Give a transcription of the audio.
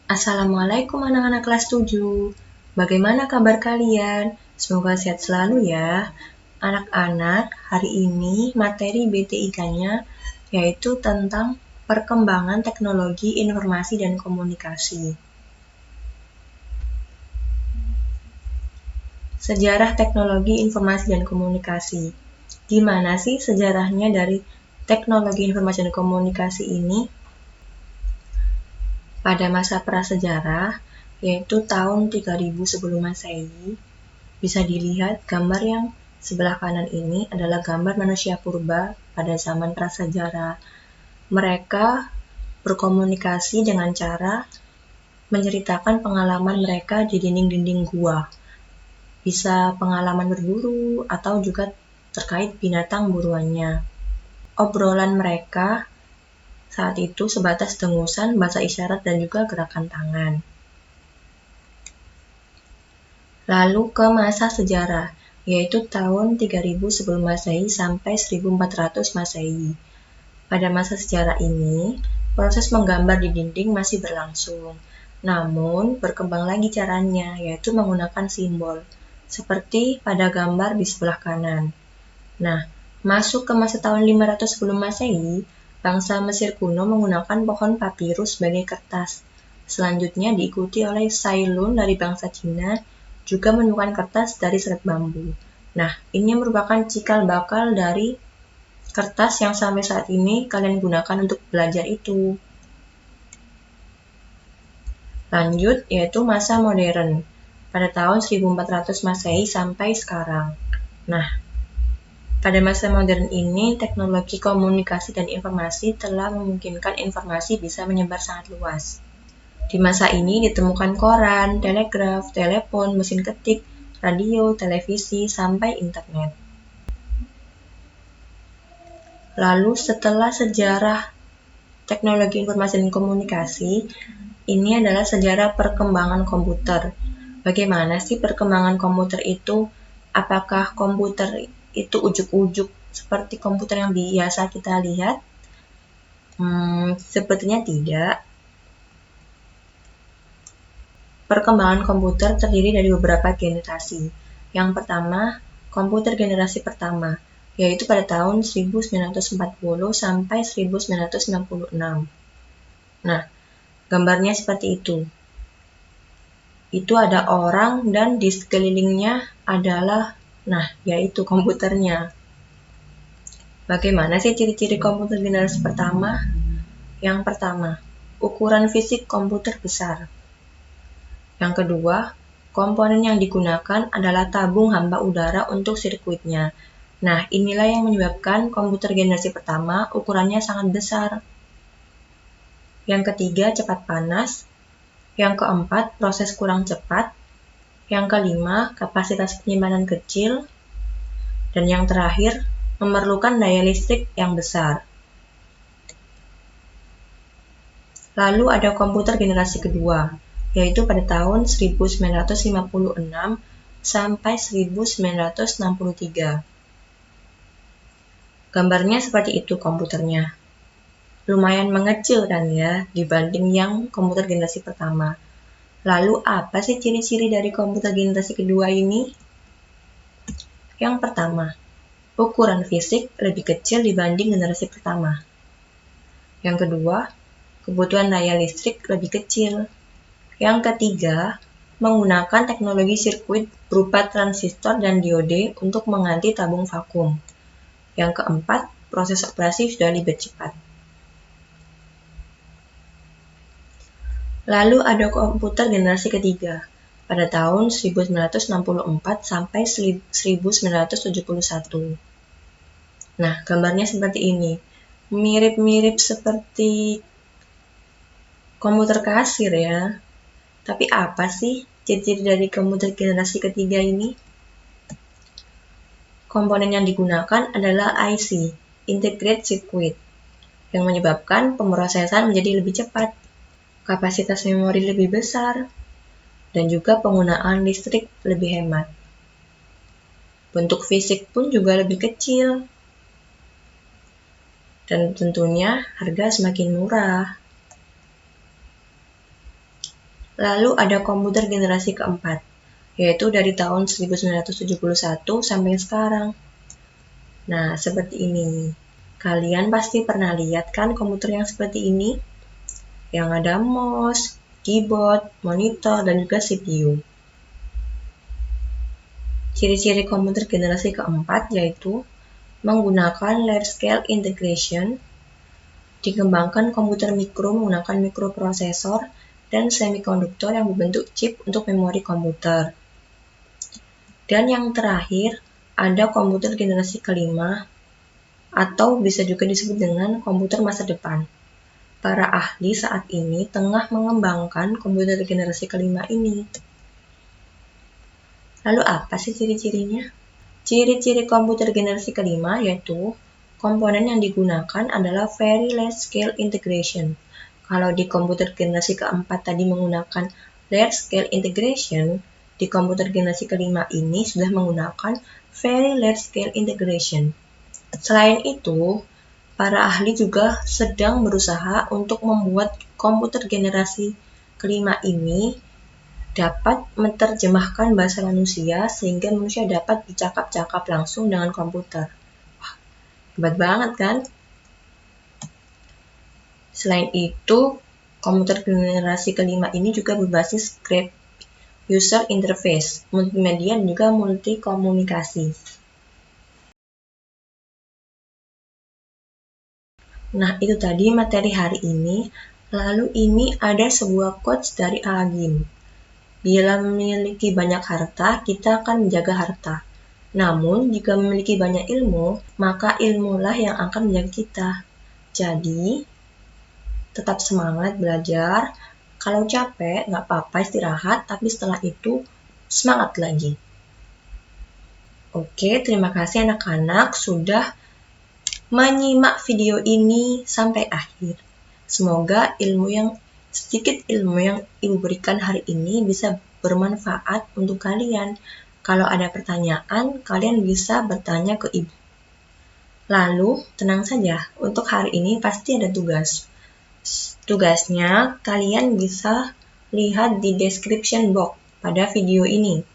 Assalamualaikum anak-anak kelas 7. Bagaimana kabar kalian? Semoga sehat selalu ya. Anak-anak, hari ini materi BTIK-nya yaitu tentang perkembangan teknologi informasi dan komunikasi. Sejarah teknologi informasi dan komunikasi. Gimana sih sejarahnya dari teknologi informasi dan komunikasi ini? Pada masa prasejarah, yaitu tahun 3000 sebelum Masehi, bisa dilihat gambar yang sebelah kanan ini adalah gambar manusia purba pada zaman prasejarah. Mereka berkomunikasi dengan cara menceritakan pengalaman mereka di dinding-dinding gua. Bisa pengalaman berburu atau juga terkait binatang buruannya. Obrolan mereka saat itu sebatas dengusan, bahasa isyarat, dan juga gerakan tangan. Lalu ke masa sejarah, yaitu tahun 3000 sebelum Masehi sampai 1400 Masehi. Pada masa sejarah ini, proses menggambar di dinding masih berlangsung. Namun, berkembang lagi caranya, yaitu menggunakan simbol, seperti pada gambar di sebelah kanan. Nah, masuk ke masa tahun 500 sebelum Masehi, bangsa Mesir kuno menggunakan pohon papirus sebagai kertas. Selanjutnya diikuti oleh Sailun dari bangsa Cina, juga menemukan kertas dari serat bambu. Nah, ini merupakan cikal bakal dari kertas yang sampai saat ini kalian gunakan untuk belajar itu. Lanjut, yaitu masa modern, pada tahun 1400 Masehi sampai sekarang. Nah, pada masa modern ini, teknologi komunikasi dan informasi telah memungkinkan informasi bisa menyebar sangat luas. Di masa ini ditemukan koran, telegraf, telepon, mesin ketik, radio, televisi, sampai internet. Lalu setelah sejarah teknologi informasi dan komunikasi, ini adalah sejarah perkembangan komputer. Bagaimana sih perkembangan komputer itu? Apakah komputer itu ujuk-ujuk seperti komputer yang biasa kita lihat? Sepertinya tidak. Perkembangan komputer terdiri dari beberapa generasi. Yang pertama, komputer generasi pertama, yaitu pada tahun 1940 sampai 1996. Nah, gambarnya seperti itu. Itu ada orang dan di sekelilingnya adalah, yaitu komputernya. Bagaimana sih ciri-ciri komputer generasi pertama? Yang pertama, ukuran fisik komputer besar. Yang kedua, komponen yang digunakan adalah tabung hampa udara untuk sirkuitnya. Nah, inilah yang menyebabkan komputer generasi pertama ukurannya sangat besar. Yang ketiga, cepat panas. Yang keempat, proses kurang cepat. Yang kelima, kapasitas penyimpanan kecil. Dan yang terakhir, memerlukan daya listrik yang besar. Lalu ada komputer generasi kedua, yaitu pada tahun 1956 sampai 1963. Gambarnya seperti itu komputernya. Lumayan mengecil kan ya, dibanding yang komputer generasi pertama. Lalu apa sih ciri-ciri dari komputer generasi kedua ini? Yang pertama, ukuran fisik lebih kecil dibanding generasi pertama. Yang kedua, kebutuhan daya listrik lebih kecil. Yang ketiga, menggunakan teknologi sirkuit berupa transistor dan diode untuk mengganti tabung vakum. Yang keempat, proses operasi sudah lebih cepat. Lalu ada komputer generasi ketiga pada tahun 1964 sampai 1971. Nah, gambarnya seperti ini. Mirip-mirip seperti komputer kasir ya. Tapi apa sih ciri-ciri dari komputer generasi ketiga ini? Komponen yang digunakan adalah IC, Integrated Circuit, yang menyebabkan pemrosesan menjadi lebih cepat, kapasitas memori lebih besar, dan juga penggunaan listrik lebih hemat. Bentuk fisik pun juga lebih kecil, dan tentunya harga semakin murah. Lalu ada komputer generasi keempat, yaitu dari tahun 1971 sampai sekarang. Nah, seperti ini. Kalian pasti pernah lihat kan komputer yang seperti ini? Yang ada mouse, keyboard, monitor, dan juga CPU. Ciri-ciri komputer generasi keempat yaitu menggunakan large scale integration, dikembangkan komputer mikro menggunakan mikroprosesor dan semikonduktor yang berbentuk chip untuk memori komputer. Dan yang terakhir, ada komputer generasi kelima atau bisa juga disebut dengan komputer masa depan. Para ahli saat ini tengah mengembangkan komputer generasi kelima ini. Lalu apa sih ciri-cirinya? Ciri-ciri komputer generasi kelima yaitu komponen yang digunakan adalah very large scale integration. Kalau di komputer generasi keempat tadi menggunakan large scale integration, di komputer generasi kelima ini sudah menggunakan very large scale integration. Selain itu, para ahli juga sedang berusaha untuk membuat komputer generasi kelima ini dapat menerjemahkan bahasa manusia sehingga manusia dapat bercakap-cakap langsung dengan komputer. Wah, hebat banget kan? Selain itu, komputer generasi kelima ini juga berbasis Graph User Interface, multimedia dan juga multikomunikasi. Nah, itu tadi materi hari ini. Lalu ini ada sebuah quotes dari Agim. Bila memiliki banyak harta, kita akan menjaga harta. Namun, jika memiliki banyak ilmu, maka ilmulah yang akan menjaga kita. Jadi, tetap semangat belajar. Kalau capek, nggak apa-apa istirahat, tapi setelah itu semangat lagi. Oke, terima kasih anak-anak sudah menyimak video ini sampai akhir. Semoga sedikit ilmu yang Ibu berikan hari ini bisa bermanfaat untuk kalian. Kalau ada pertanyaan, kalian bisa bertanya ke Ibu. Lalu, tenang saja, untuk hari ini pasti ada tugas. Tugasnya, kalian bisa lihat di description box pada video ini.